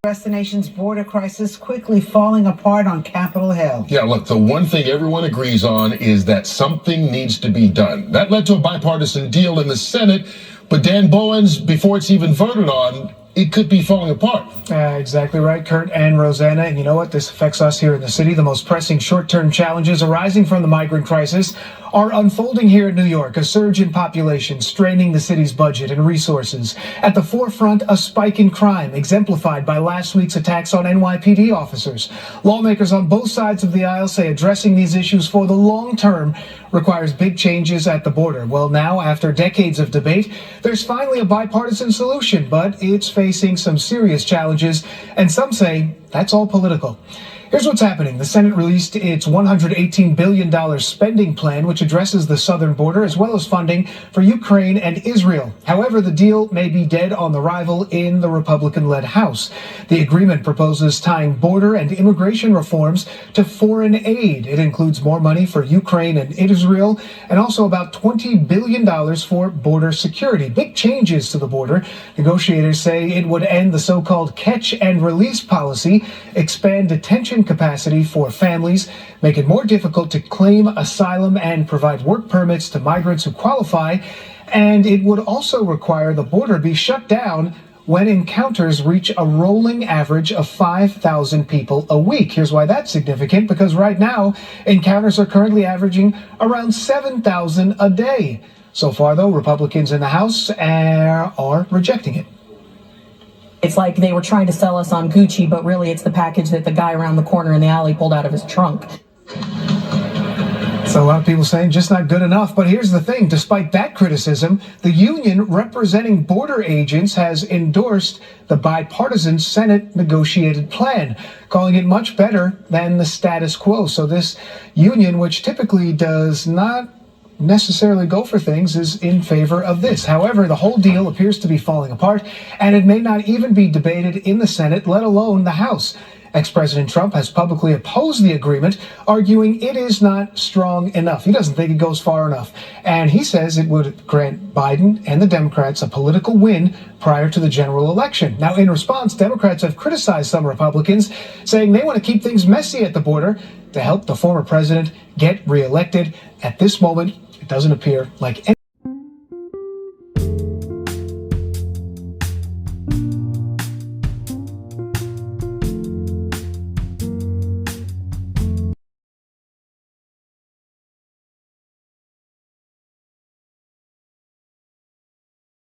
address the nation's border crisis quickly falling apart on Capitol Hill. Yeah, look, the one thing everyone agrees on is that something needs to be done. That led to a bipartisan deal in the Senate, but Dan Bowen's, before it's even voted on, it could be falling apart. Exactly right, Kurt and Rosanna. And you know what? This affects us here in the city. The most pressing short-term challenges arising from the migrant crisis are unfolding here in New York. A surge in population straining the city's budget and resources. At the forefront, a spike in crime, exemplified by last week's attacks on NYPD officers. Lawmakers on both sides of the aisle say addressing these issues for the long term requires big changes at the border. Well, now, after decades of debate, there's finally a bipartisan solution, but it's facing some serious challenges, and some say that's all political. Here's what's happening. The Senate released its $118 billion spending plan, which addresses the southern border, as well as funding for Ukraine and Israel. However, the deal may be dead on arrival in the Republican-led House. The agreement proposes tying border and immigration reforms to foreign aid. It includes more money for Ukraine and Israel, and also about $20 billion for border security. Big changes to the border. Negotiators say it would end the so-called catch and release policy, expand detention capacity for families, make it more difficult to claim asylum and provide work permits to migrants who qualify, and it would also require the border be shut down when encounters reach a rolling average of 5,000 people a week. Here's why that's significant, because right now, encounters are currently averaging around 7,000 a day. So far, though, Republicans in the House are rejecting it. It's like they were trying to sell us on Gucci, but really it's the package that the guy around the corner in the alley pulled out of his trunk. So a lot of people saying just not good enough. But here's the thing. Despite that criticism, the union representing border agents has endorsed the bipartisan Senate negotiated plan, calling it much better than the status quo. So this union, which typically does not necessarily go for things, is in favor of this. However, the whole deal appears to be falling apart, and it may not even be debated in the Senate, let alone the House. Ex-President Trump has publicly opposed the agreement, arguing it is not strong enough. He doesn't think it goes far enough. And he says it would grant Biden and the Democrats a political win prior to the general election. Now, in response, Democrats have criticized some Republicans, saying they want to keep things messy at the border to help the former president get reelected. At this moment, it doesn't appear like any